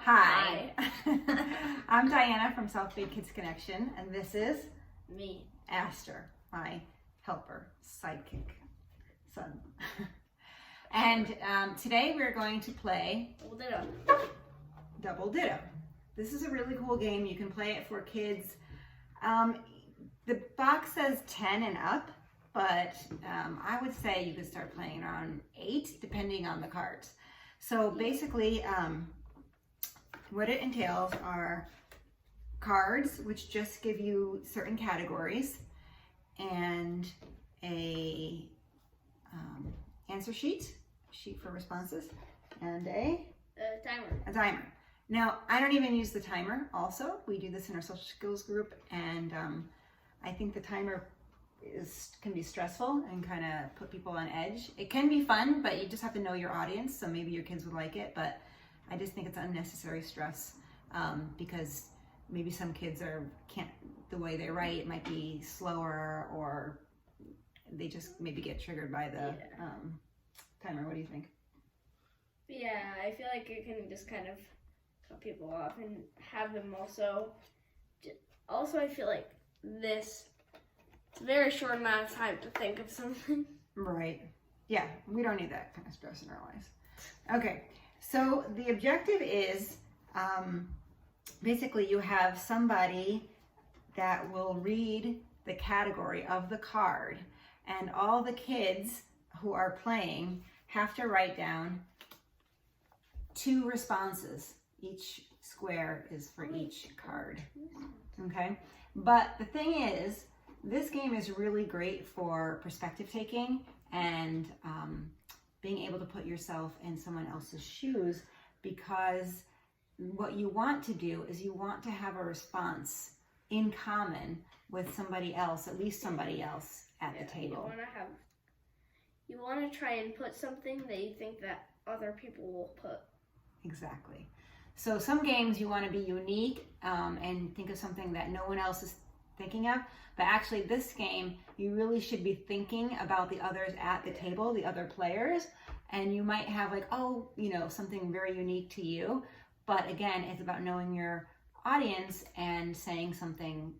Hi. I'm Diana from South Bay Kids Connection, and this is me, Aster, my helper, sidekick, son. And today we're going to play Double Ditto. Double Ditto. This is a really cool game. You can play it for kids. The box says 10 and up, but I would say you could start playing around 8, depending on the cards. So basically, what it entails are cards, which just give you certain categories, and a answer sheet for responses, and a timer. Now, I don't even use the timer also. We do this in our social skills group, and I think the timer can be stressful and kind of put people on edge. It can be fun, but you just have to know your audience, so maybe your kids would like it, but I just think it's unnecessary stress because maybe some kids the way they write, it might be slower, or they just maybe get triggered by the timer. What do you think? Yeah, I feel like it can just kind of cut people off and have them also I feel like it's a very short amount of time to think of something. Right. Yeah, we don't need that kind of stress in our lives. Okay, so the objective is basically you have somebody that will read the category of the card, and all the kids who are playing have to write down 2 responses. Each square is for each card. Okay, but the thing is, this game is really great for perspective taking and being able to put yourself in someone else's shoes, because what you want to do is you want to have a response in common with somebody else, at least somebody else at the table. You want to try and put something that you think that other people will put. Exactly. So some games you want to be unique and think of something that no one else is thinking of, but actually this game you really should be thinking about the others at the table, the other players, and you might have something very unique to you, but again, it's about knowing your audience and saying something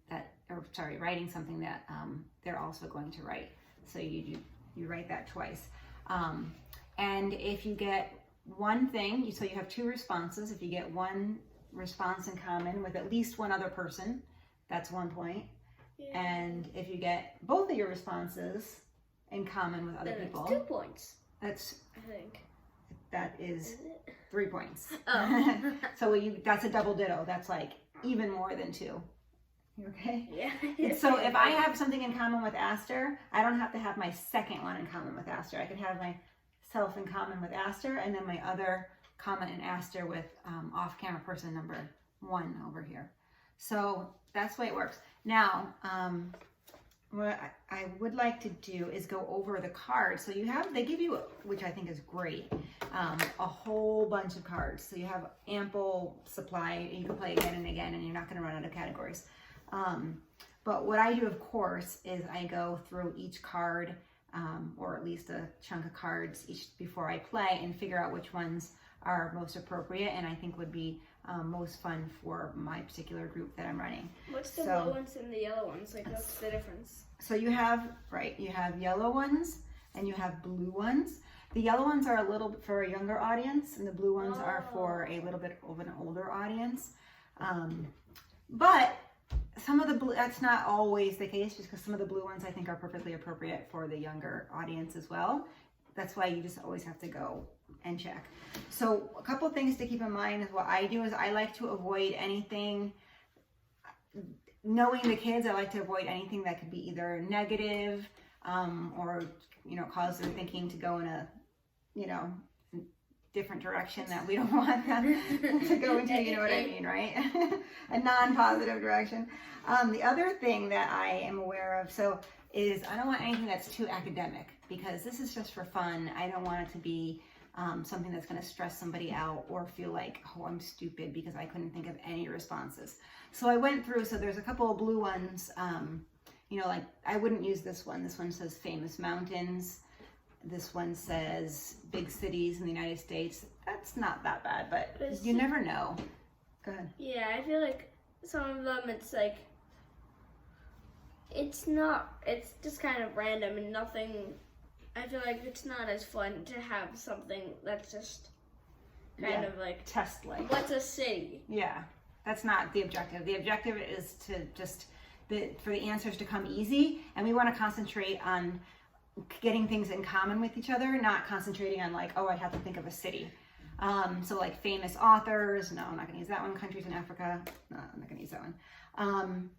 writing something that they're also going to write. So you write that twice, and if you get one thing, so you have 2 responses. If you get one response in common with at least one other person, that's 1 point. Yeah. And if you get both of your responses in common with other people, 2 points. That is 3 points. Oh. So that's a double ditto. That's like even more than 2. Okay? Yeah. So if I have something in common with Aster, I don't have to have my second one in common with Aster. I could have myself in common with Aster, and then my other comment in Aster with off-camera person number 1 over here. So that's the way it works. Now, what I would like to do is go over the cards. So they give you, which I think is great, a whole bunch of cards. So you have ample supply. You can play again and again, and you're not going to run out of categories. But what I do, of course, is I go through each card, or at least a chunk of cards before I play, and figure out which ones are most appropriate and I think would be most fun for my particular group that I'm running. What's the blue ones and the yellow ones? What's the difference? So you have yellow ones and you have blue ones. The yellow ones are a little bit for a younger audience, and the blue ones are for a little bit of an older audience. But some of the blue, that's not always the case, just because some of the blue ones I think are perfectly appropriate for the younger audience as well. That's why you just always have to go and check. So a couple things to keep in mind is what I do is I like to avoid anything, knowing the kids, I like to avoid anything that could be either negative or cause their thinking to go in a different direction that we don't want them to go into, you know what I mean, right? A non-positive direction. The other thing that I am aware of is I don't want anything that's too academic, because this is just for fun. I don't want it to be something that's going to stress somebody out or feel like, oh, I'm stupid because I couldn't think of any responses. So I went through, so there's a couple of blue ones, like I wouldn't use this one. This one says famous mountains. This one says big cities in the United States. That's not that bad, but It's you never know. Go ahead. Yeah, I feel like some of them it's like it's just kind of random and nothing. I feel like it's not as fun to have something that's just kind of like test like. What's a city? Yeah, that's not the objective. The objective is to just for the answers to come easy, and we want to concentrate on getting things in common with each other, not concentrating on like, oh, I have to think of a city. So like famous authors, no, I'm not gonna use that one. Countries in Africa, no, I'm not gonna use that one.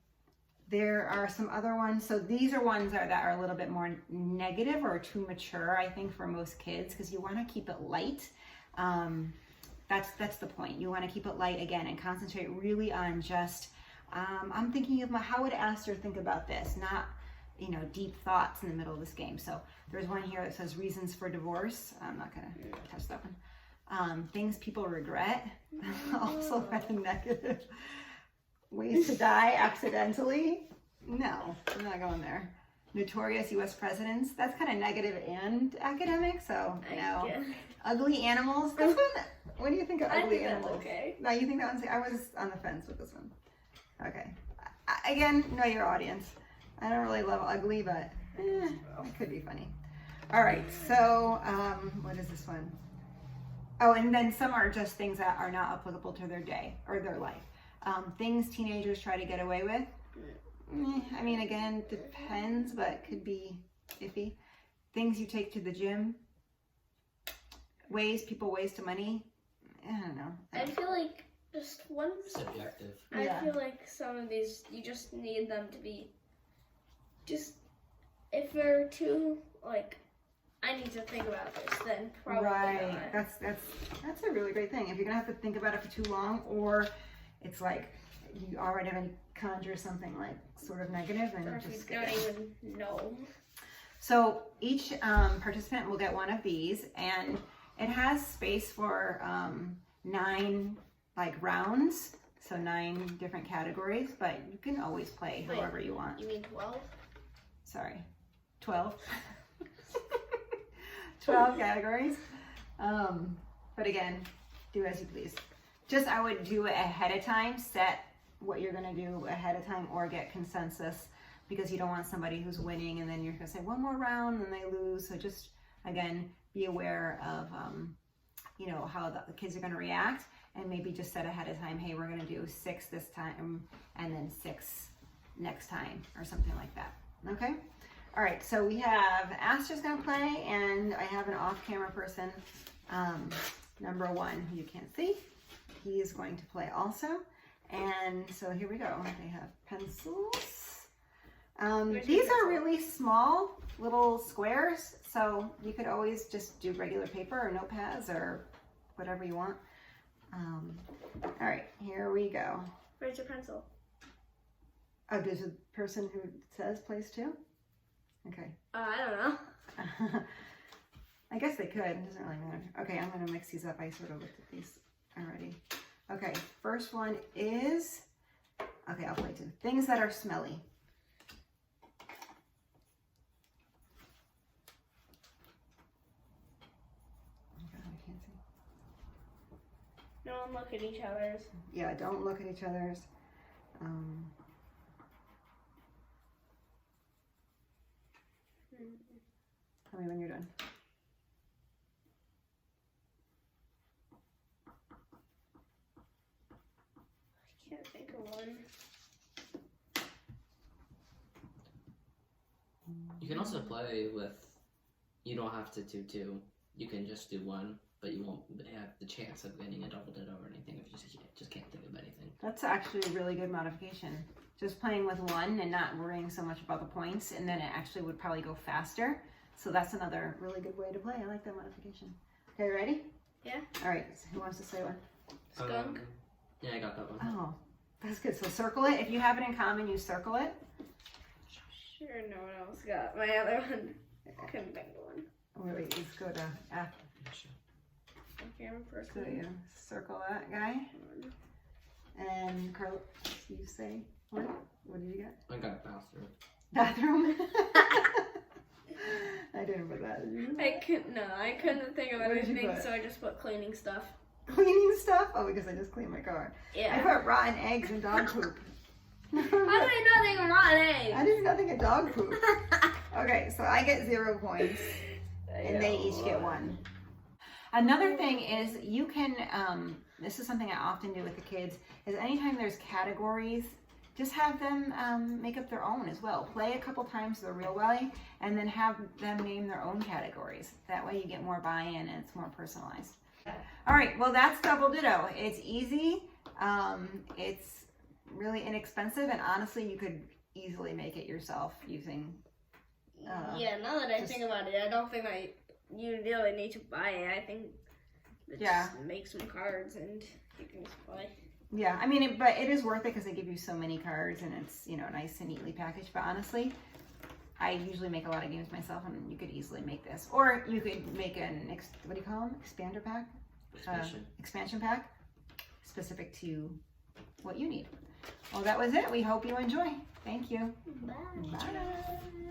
There are some other ones. So these are ones that are a little bit more negative or too mature, I think, for most kids, because you want to keep it light. That's the point. You want to keep it light again and concentrate really on just, I'm thinking of how would Aster think about this, not, deep thoughts in the middle of this game. So there's one here that says reasons for divorce. I'm not going to touch that one. Things people regret, also kind of negative. Ways to die accidentally. No, I'm not going there. Notorious U.S. presidents. That's kind of negative and academic, so no. Ugly animals. This one, what do you think of ugly animals? Okay. No, you think that one's, I was on the fence with this one. Okay. Again, know your audience. I don't really love ugly, but it could be funny. All right, so what is this one? Oh, and then some are just things that are not applicable to their day or their life. Things teenagers try to get away with. I mean, again, depends, but could be iffy. Things you take to the gym. People waste money. I don't know. I feel like just one. Subjective. I feel like some of these, you just need them to be just, if they're too, like, I need to think about this, then probably right. not. That's a really great thing. If you're gonna have to think about it for too long, or it's like you already have to conjure something like sort of negative, and or if just you don't even know. So each participant will get one of these, and it has space for 9 rounds, so 9 different categories, but you can always play however you want. You mean 12? Sorry, 12. 12 categories. But again, do as you please. I would do it ahead of time, set what you're gonna do ahead of time, or get consensus, because you don't want somebody who's winning and then you're gonna say one more round and they lose. So just, again, be aware of, how the kids are gonna react, and maybe just set ahead of time, hey, we're gonna do 6 this time and then 6 next time, or something like that, okay? All right, so we have Aster's gonna play, and I have an off-camera person, number 1, who you can't see. He is going to play also. And so here we go. They have pencils. These are really small little squares, so you could always just do regular paper or notepads or whatever you want. All right, here we go. Where's your pencil? Oh, there's a person who says plays too? Okay. I don't know. I guess they could. It doesn't really matter. Okay, I'm going to mix these up. I sort of looked at these already. Okay, first one is, okay, I'll play 2. Things that are smelly. Oh God, I can't see. Don't look at each other's. Yeah, don't look at each other's. Tell me when you're done. I can't think of one. You can also play with, you don't have to do 2. You can just do 1, but you won't have the chance of getting a double ditto or anything if you just can't think of anything. That's actually a really good modification. Just playing with 1 and not worrying so much about the points, and then it actually would probably go faster. So that's another really good way to play. I like that modification. Okay, ready? Yeah. All right, who wants to say one? Skunk. Yeah, I got that one. Oh, that's good. So circle it. If you have it in common, you circle it. Sure, no one else got my other one. I couldn't think of one. Wait, let's go to F. Okay, I'm first So one. you circle that guy. And Carla, you say one? What did you get? I got bathroom. Bathroom. I didn't put that. I couldn't think of What did you anything, put? so I just put cleaning stuff. Cleaning stuff? Oh, because I just cleaned my car. I Yeah. put rotten eggs and dog poop. How did I not think of rotten eggs? I did nothing of dog poop. Okay, so I get 0 points, and they each get 1. Another thing is you can, this is something I often do with the kids, is anytime there's categories, just have them make up their own as well. Play a couple times the real way, and then have them name their own categories. That way you get more buy-in and it's more personalized. All right, well that's Double Ditto. It's easy, it's really inexpensive, and honestly you could easily make it yourself using... yeah, now that I think about it, I don't think you really need to buy it. I think just make some cards and you can just play. Yeah, I mean, but it is worth it because they give you so many cards and it's, you know, nice and neatly packaged. But honestly, I usually make a lot of games myself, and you could easily make this. Or you could make an, what do you call them? Expander pack? Expansion pack, specific to what you need. Well, that was it. We hope you enjoy. Thank you. Bye. Bye.